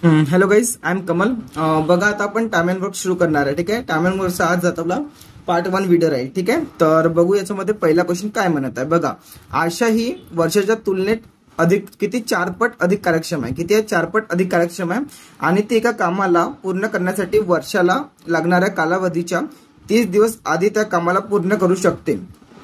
Hello guys, I am Kamal. बघा, आता आपण टाइम अँड वर्क सुरू करणार आहे. ठीक आहे, टाइम अँड वर्कचा आज जात आपला पार्ट 1 व्हिडिओ राहील. ठीक आहे, तर बघू याच्यामध्ये पहिला क्वेश्चन काय म्हणत आहे. बघा, आशा ही वर्षाच्या तुलनेत अधिक किती 4 पट अधिक कार्यक्षम आहे. किती आहे? 4 पट अधिक कार्यक्षम आहे आणि ती एका कामाला पूर्ण करण्यासाठी वर्षाला लागणाऱ्या कालावधीच्या 30 दिवस आधी त्या कामाला पूर्ण करू शकते.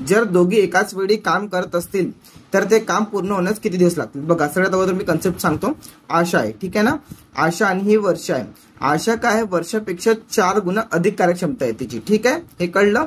जर दोघी एकाच वेळी काम करत असतील तर ते काम पूर्ण होण्यास किती दिवस लागतील. बघा, सगळ्यात अगोदर मी कन्सेप्ट सांगतो. आशा आहे, ठीक आहे ना. आशा आणि ही वर्ष आहे. आशा काय आहे? वर्षापेक्षा 4 गुणा अधिक कार्यक्षमता आहे तिची. ठीक आहे, हे कळलं.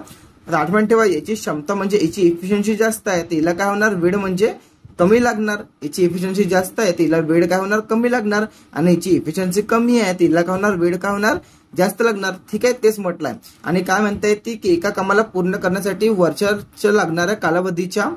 आठवण ठेवा, याची क्षमता म्हणजे याची इफिशियन्सी जास्त आहे, तिला काय होणार? वेळ म्हणजे कमी लागणार. याची इफिशियन्सी जास्त आहे, तिला वेळ काय होणार? कमी लागणार. आणि याची इफिशियन्सी कमी आहे, तिला काय होणार? वेळ काय होणार? जास्त लागणार. ठीक आहे, तेच म्हटलंय. आणि काय म्हणता येते की एका कामाला पूर्ण करण्यासाठी वर्षाच्या लागणाऱ्या कालावधीच्या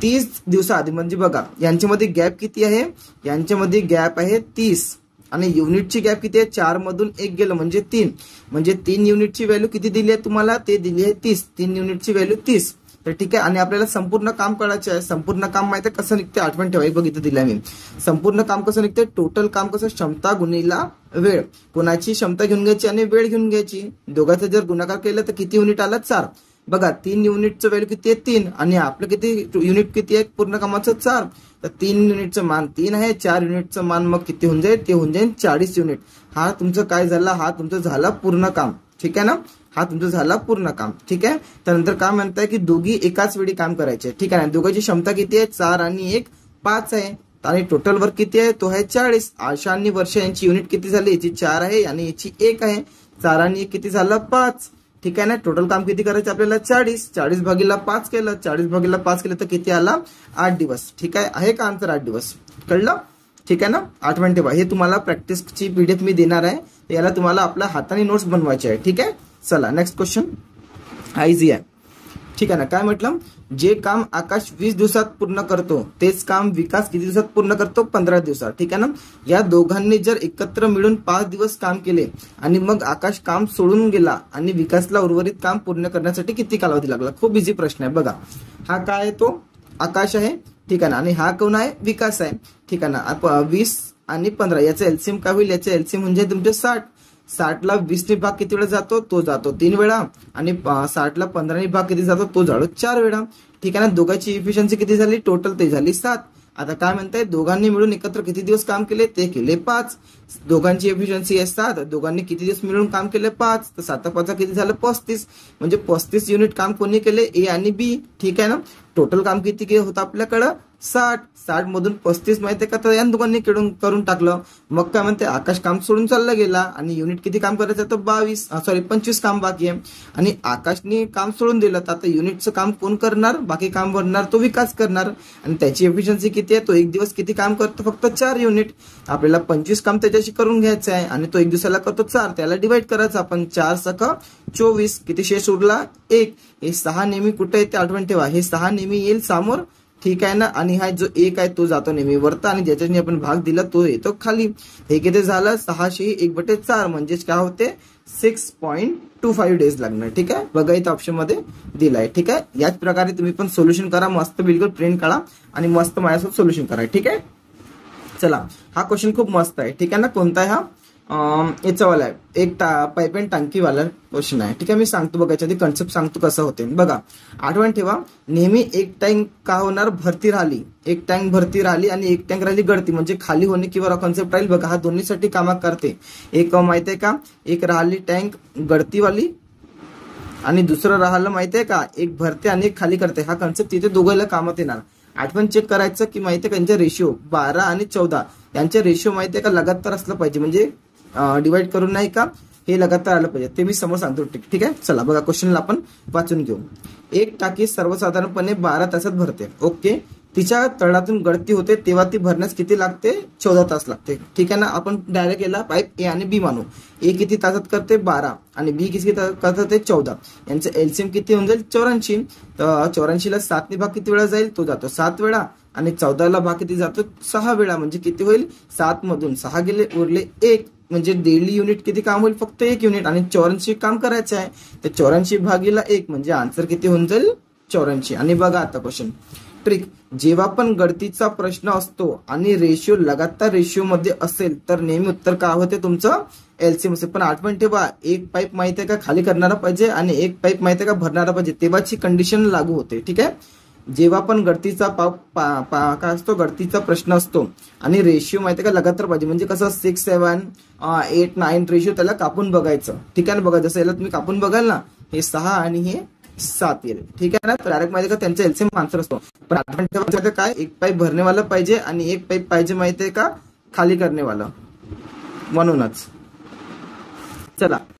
30 दिवसाआधी, म्हणजे बघा यांच्यामध्ये गॅप किती आहे? यांच्यामध्ये गॅप आहे 30 आणि युनिटची गॅप किती आहे? 4 मधून 1 गेलं म्हणजे 3. म्हणजे 3 युनिटची व्हॅल्यू किती दिली आहे तुम्हाला? ते दिली आहे 30. 3 युनिटची व्हॅल्यू 30. तर ठीक आहे, आणि आपल्याला संपूर्ण काम करायचे आहे. संपूर्ण काम माहिती आहे कसं निघते? आठवण ठेवा, एक बघितलं दिलं मी. संपूर्ण काम कसं निघते? टोटल काम कसं? क्षमता गुणिला वेळ. कोणाची क्षमता घेऊन घ्यायची आणि वेळ घेऊन घ्यायची. दोघांचा जर गुणाकार केला तर किती युनिट आला? 4. बघा, 3 युनिटचं व्हॅल्यू किती आहे? 3. आणि आपलं किती युनिट किती आहे पूर्ण कामाचं? 4. तर 3 युनिटचं मान 3 आहे. 4 युनिटचं मान मग किती होऊन जाईल? ते होऊन जाईल 40 युनिट. हा तुमचं काय झाला? हा तुमचं झाला पूर्ण काम. ठीक आहे ना, हा तुमचं झाला पूर्ण काम. ठीक आहे, त्यानंतर काय म्हणताय की दोघी एकाच वेळी काम करायचे. ठीक आहे, दोघांची क्षमता किती आहे? 4 आणि 1 5 आहे. आणि टोटल वर्क किती आहे? तो आहे 40. आशा आणि वर्ष यांची युनिट किती झाली? याची 4 आहे आणि याची 1 आहे. 4 आणि 1 किती झालं? 5. ठीक आहे ना, टोटल काम किती करायचं आपल्याला? 40. 40 भागीला 5 केलं. 40 भागीला 5 केलं तर किती आला? 8 दिवस. ठीक आहे का आन्सर? 8 दिवस. कळलं? ठीक आहे ना, आठवण ठेवा. हे तुम्हाला प्रॅक्टिसची पीडीएफ मी देणार आहे, याला तुम्हाला आपल्या हाताने नोट्स बनवायचे आहे. ठीक आहे, चला नेक्स्ट क्वेश्चन. हा इझी आहे. ठीक आहे ना, काय म्हटलं? जे काम आकाश 20 दिवसात पूर्ण करतो तेच काम विकास किती दिवसात पूर्ण करतो? 15 दिवसात. ठीक आहे ना, या दोघांनी जर एकत्र मिळून 5 दिवस काम केले आणि मग आकाश काम सोडून गेला आणि विकासला उर्वरित काम पूर्ण करण्यासाठी किती कालावधी लागला? खूप इझी प्रश्न आहे. बघा, हा काय आहे? तो आकाश आहे. ठीक आहे ना, आणि हा कोण आहे? विकास आहे. ठीक आहे ना, 20 आणि 15 याचं एलसीएम काय होईल? याचं एलसीएम म्हणजे तुमचे 60. 60ला 20 भाग किती वेळा जातो? तो जातो 3 वेळा. आणि 60ला 15 भाग किती जातो? तो जातो 4 वेळा. ठीक आहे ना, दोघांची इफिशियन्सी किती झाली? टोटल ते झाली 7. आता काय म्हणताय? दोघांनी मिळून एकत्र किती दिवस काम केले? ते केले 5. दोघांची एफिशियन्सी आहे 7. दोघांनी किती दिवस मिळून काम केले? 5. तर 7 5 किती झालं? 35. म्हणजे 35 युनिट काम कोणी केले? ए आणि बी. ठीक आहे ना, टोटल काम किती होतं आपल्याकडं? 60. 60 मधून 35 माहिती आहे का? तर या दोघांनी करून टाकलं. मग काय म्हणते? आकाश काम सोडून चालला गेला आणि युनिट किती काम करायचं? तर 25 काम बाकी आहे. आणि आकाशने काम सोडून दिलं तर आता युनिटचं काम कोण करणार? बाकी काम बनणार तो विकास करणार. आणि त्याची एफिशियन्सी किती आहे? तो एक दिवस किती काम करतो? फक्त 4 युनिट. आपल्याला 25 काम त्याच्याशी करून घ्यायचं आहे आणि तो एक दिवसाला करतो 4. त्याला डिवाइड करायचं आपण. 4 सख 24. किती शेष उरला? 1. हे 6 नेहमी कुठे येते? आठवण ठेवा, हे 6 नेहमी येईल समोर. ठीक आहे ना, आणि हा जो 1 आहे तो जातो नेहमी वरता आणि ज्याच्याने आपण भाग दिला तो येतो खाली. हे किती झालं? 6/1/4 म्हणजेच काय होते? 6.25 डेज लागणार. ठीक आहे, बघा इथं ऑप्शन मध्ये दिलाय. ठीक आहे, याच प्रकारे तुम्ही पण सोल्युशन करा. मस्त बिलकुल प्रिंट काढा आणि मस्त माझ्यासोबत सोल्युशन करा. ठीक आहे, चला हा क्वेश्चन खूप मस्त आहे. ठीक आहे ना, कोणता आहे हा? याचावाला आहे, एक पाईप अँड टांकीवाला क्वेश्चन आहे. ठीक आहे, मी सांगतो बघा, याच्याआधी कन्सेप्ट सांगतो कसं होते. बघा, आठवण ठेवा, नेहमी एक टँक का होणार? भरती राहिली. एक टँक भरती राहिली आणि एक टँक राहिली गळती, म्हणजे खाली होणे किंवा कन्सेप्ट राहील. बघा, हा दोन्हीसाठी कामा करते. एक माहिती आहे का? एक राहिली टँक गळतीवाली आणि दुसरं राहिलं माहिती आहे का? एक भरते आणि एक खाली करते. हा कन्सेप्ट तिथे दोघांना कामात येणार. आठवण चेक करायचं की माहिती आहे का यांच्या रेशिओ 12 आणि 14 यांचे रेशिओ माहिती आहे का? लगातार असलं पाहिजे, म्हणजे डिवाइड करून नाही का? हे लगातार आलं पाहिजे. ते मी समोर सांगतो. ठीक आहे, चला बघा क्वेश्चनला आपण वाचून घेऊ. एक टाकी सर्वसाधारणपणे 12 तासात भरते. ओके, तिच्या तळातून गळती होते तेव्हा ती भरण्यास किती लागते? 14 तास लागते. ठीक आहे ना, आपण डायरेक्ट याला पाईप ए आणि बी मानू. ए किती तासात करते? 12 आणि बी किती करते? ते 14. यांचं एलसीएम किती होऊन जाईल? 84. तर 84ला 7 भाग किती वेळा जाईल? तो जातो 7 वेळा. आणि 14ला भाग किती जातो? 6 वेळा. म्हणजे किती होईल? 7 मधून 6 गेले, उरले 1. म्हणजे डेली युनिट किती काम होईल? फक्त 1 युनिट. आणि 84 काम करायचं आहे, तर 84 भागीला 1 म्हणजे आन्सर किती होऊन जाईल? 84. आणि बघा आता क्वेश्चन, ट्रिक, जेव्हा पण गळतीचा प्रश्न असतो आणि रेशिओ लगातार रेशिओ मध्ये असेल तर नेहमी उत्तर काय होते तुमचं एलसीएम असेल. पण आठवण ठेवा, एक पाईप माहिती आहे का खाली करणारा पाहिजे आणि एक पाईप माहिती आहे का भरणारा पाहिजे, तेव्हाची कंडिशन लागू होते. ठीक आहे. जेव्हा पण गळतीचा काय असतो, गळतीचा प्रश्न असतो आणि रेशिओ माहिती आहे का लगातार पाहिजे, म्हणजे कसं 6, 7, 8, 9 रेशिओ त्याला कापून बघायचं. ठीक आहे ना. बघा जसं याला तुम्ही कापून बघाल ना, हे 6 आणि हे 7 येईल. ठीक आहे ना. तर डायरेक्ट माहिती आहे का त्यांचा एलसीएम आन्सर असतो. पण आठवण ठेवायचं काय, एक पाईप भरणेवाला पाहिजे आणि एक पाईप पाहिजे माहिती आहे का खाली करणेवाला, म्हणूनच. चला